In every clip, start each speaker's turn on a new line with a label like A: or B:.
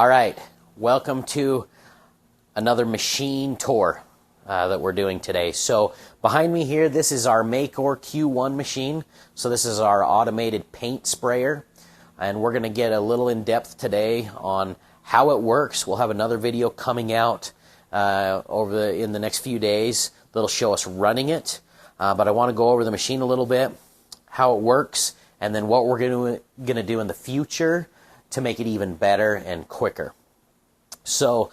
A: All right, welcome to another machine tour that we're doing today. So behind me here, this is our Makor Q-ONE machine. So this is our automated paint sprayer, and we're going to get a little in depth today on how it works. We'll have another video coming out in the next few days that'll show us running it. But I want to go over the machine a little bit, how it works, and then what we're going to do in the future to make it even better and quicker. So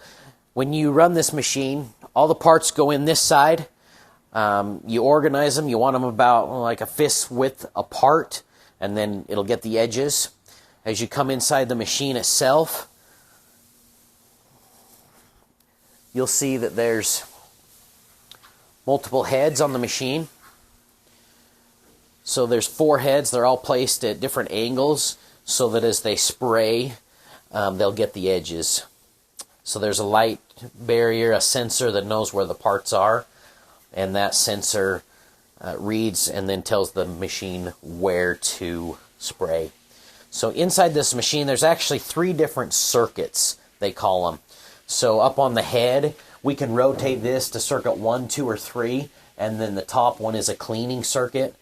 A: when you run this machine, all the parts go in this side. You organize them. You want them about like a fist width apart, and then it'll get the edges. As you come inside the machine itself, you'll see that there's multiple heads on the machine. So there's 4 heads. They're all placed at different angles so that as they spray, they'll get the edges. So there's a light barrier, a sensor that knows where the parts are, and that sensor reads and then tells the machine where to spray. So inside this machine, there's actually 3 different circuits, they call them. So up on the head, we can rotate this to circuit 1, 2, or 3, and then the top one is a cleaning circuit.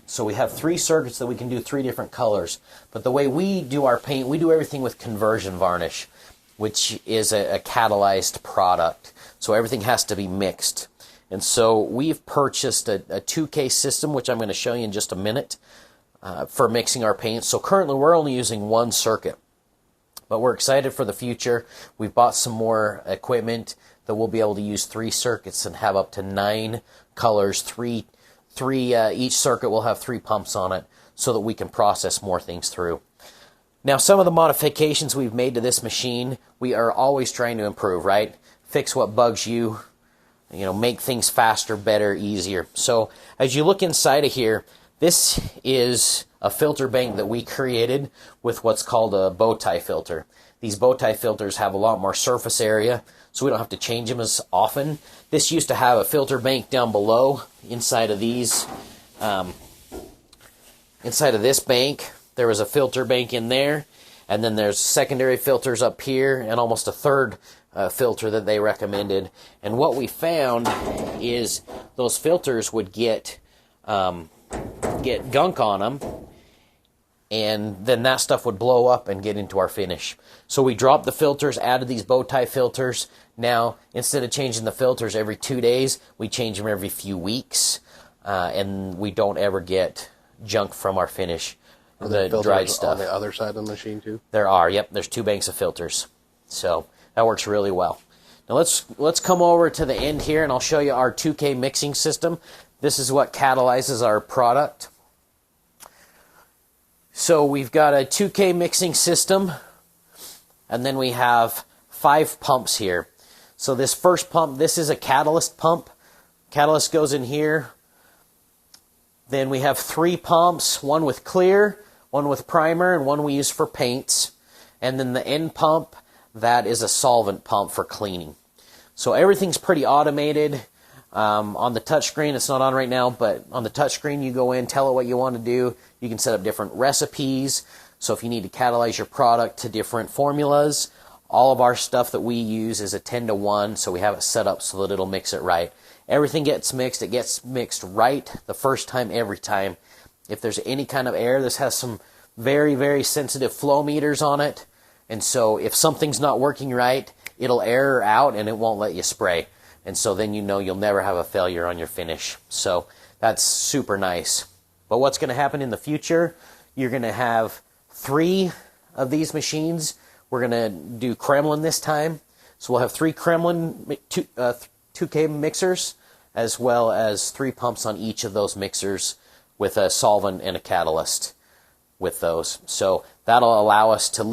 A: So we have 3 circuits that we can do 3 different colors. But the way we do our paint, we do everything with conversion varnish, which is a catalyzed product. So everything has to be mixed. And so we've purchased a 2K system, which I'm going to show you in just a minute, for mixing our paint. So currently we're only using 1 circuit. But we're excited for the future. We've bought some more equipment that we'll be able to use 3 circuits and have up to 9 colors, each circuit will have 3 pumps on it so that we can process more things through. Now, some of the modifications we've made to this machine, we are always trying to improve, right? Fix what bugs you, make things faster, better, easier. So as you look inside of here, this is a filter bank that we created with what's called a bow tie filter. These bow tie filters have a lot more surface area, so we don't have to change them as often. This used to have a filter bank down below inside of these. Inside of this bank, there was a filter bank in there, and then there's secondary filters up here, and almost a third filter that they recommended. And what we found is those filters would get gunk on them, and then that stuff would blow up and get into our finish. So we dropped the filters, added these bow tie filters. Now, instead of changing the filters every 2 days, we change them every few weeks, and we don't ever get junk from our finish.
B: Are there
A: the dried stuff
B: on the other side of the machine too?
A: There are. Yep, there's 2 banks of filters. So that works really well. Now let's come over to the end here, and I'll show you our 2K mixing system. This is what catalyzes our product. So we've got a 2K mixing system, and then we have 5 pumps here. So this first pump, this is a catalyst pump. Catalyst goes in here. Then we have 3 pumps, 1 with clear, 1 with primer, and 1 we use for paints. And then the end pump, that is a solvent pump for cleaning. So everything's pretty automated. On the touchscreen, it's not on right now, but on the touchscreen you go in, tell it what you want to do. You can set up different recipes. So if you need to catalyze your product to different formulas, all of our stuff that we use is a 10-to-1, so we have it set up so that it'll mix it right. Everything gets mixed. It gets mixed right the first time, every time. If there's any kind of error, this has some very, very sensitive flow meters on it. And so if something's not working right, it'll error out and it won't let you spray. And so then you'll never have a failure on your finish. So that's super nice. But what's going to happen in the future, you're going to have 3 of these machines. We're going to do Kremlin this time. So we'll have 3 Kremlin 2K mixers, as well as 3 pumps on each of those mixers with a solvent and a catalyst with those. So that'll allow us to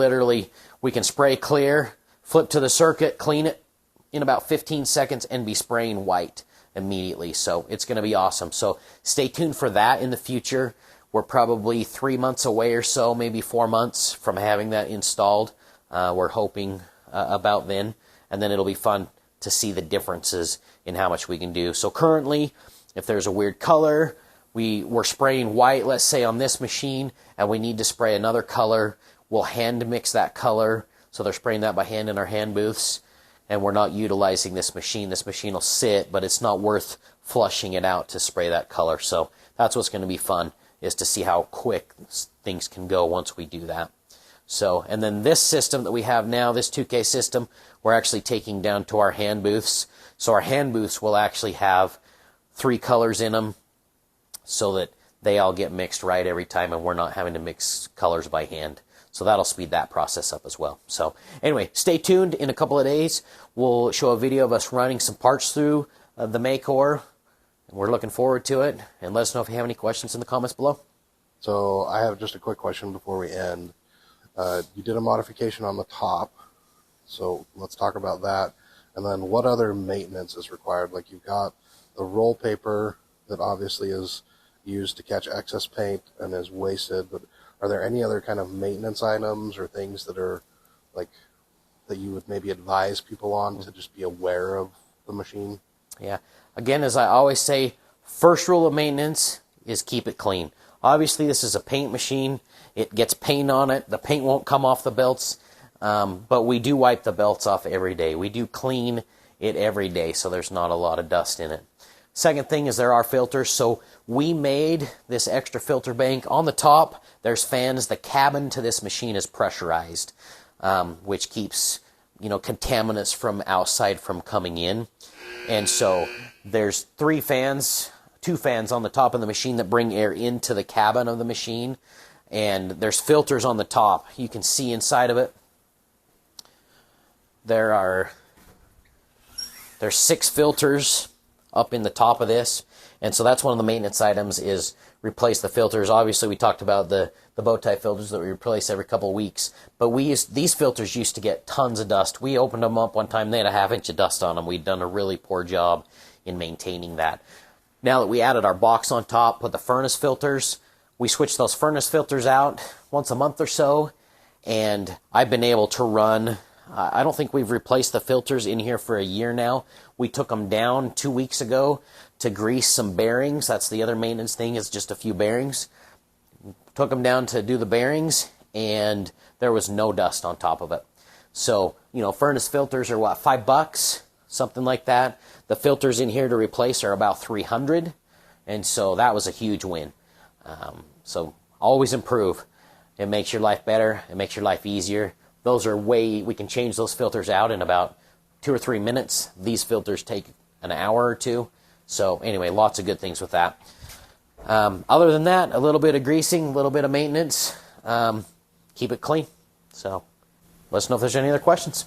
A: we can spray clear, flip to the circuit, clean it in about 15 seconds, and be spraying white immediately. So it's going to be awesome. So stay tuned for that in the future. We're probably 3 months away or so, maybe 4 months from having that installed. We're hoping about then, and then it'll be fun to see the differences in how much we can do. So currently, if there's a weird color, we're spraying white, let's say on this machine, and we need to spray another color, we'll hand mix that color So they're spraying that by hand in our hand booths, and we're not utilizing this machine. This machine will sit, but it's not worth flushing it out to spray that color. So that's what's going to be fun, is to see how quick things can go once we do that. So, and then this system that we have now, this 2K system, we're actually taking down to our hand booths. So our hand booths will actually have 3 colors in them so that they all get mixed right every time, and we're not having to mix colors by hand. So that'll speed that process up as well. So anyway, stay tuned. In a couple of days, we'll show a video of us running some parts through the Makor. We're looking forward to it. And let us know if you have any questions in the comments below.
B: So I have just a quick question before we end. You did a modification on the top, so let's talk about that. And then what other maintenance is required? Like, you've got the roll paper that obviously is used to catch excess paint and is wasted, but are there any other kind of maintenance items or things that are like that you would maybe advise people on to just be aware of the machine?
A: Yeah. Again, as I always say, first rule of maintenance is keep it clean. Obviously, this is a paint machine. It gets paint on it. The paint won't come off the belts, but we do wipe the belts off every day. We do clean it every day, so there's not a lot of dust in it. Second thing is there are filters. So we made this extra filter bank. On the top, there's fans. The cabin to this machine is pressurized, which keeps, contaminants from outside from coming in. And so there's 2 fans on the top of the machine that bring air into the cabin of the machine. And there's filters on the top. You can see inside of it. There's 6 filters up in the top of this, and so that's one of the maintenance items, is replace the filters. Obviously, we talked about the bow tie filters that we replace every couple of weeks, but these filters used to get tons of dust. We opened them up one time, they had a 1/2 inch of dust on them. We'd done a really poor job in maintaining that. Now that we added our box on top with the furnace filters, we switch those furnace filters out once a month or so, and I've been able to run, I don't think we've replaced the filters in here for a year now. We took them down 2 weeks ago to grease some bearings. That's the other maintenance thing, is just a few bearings. Took them down to do the bearings, and there was no dust on top of it. So, furnace filters are what, $5? Something like that. The filters in here to replace are about $300, and so that was a huge win. So always improve. It makes your life better. It makes your life easier. We can change those filters out in about 2 or 3 minutes. These filters take an hour or 2. So anyway, lots of good things with that. Other than that, a little bit of greasing, a little bit of maintenance. Keep it clean. So let us know if there's any other questions.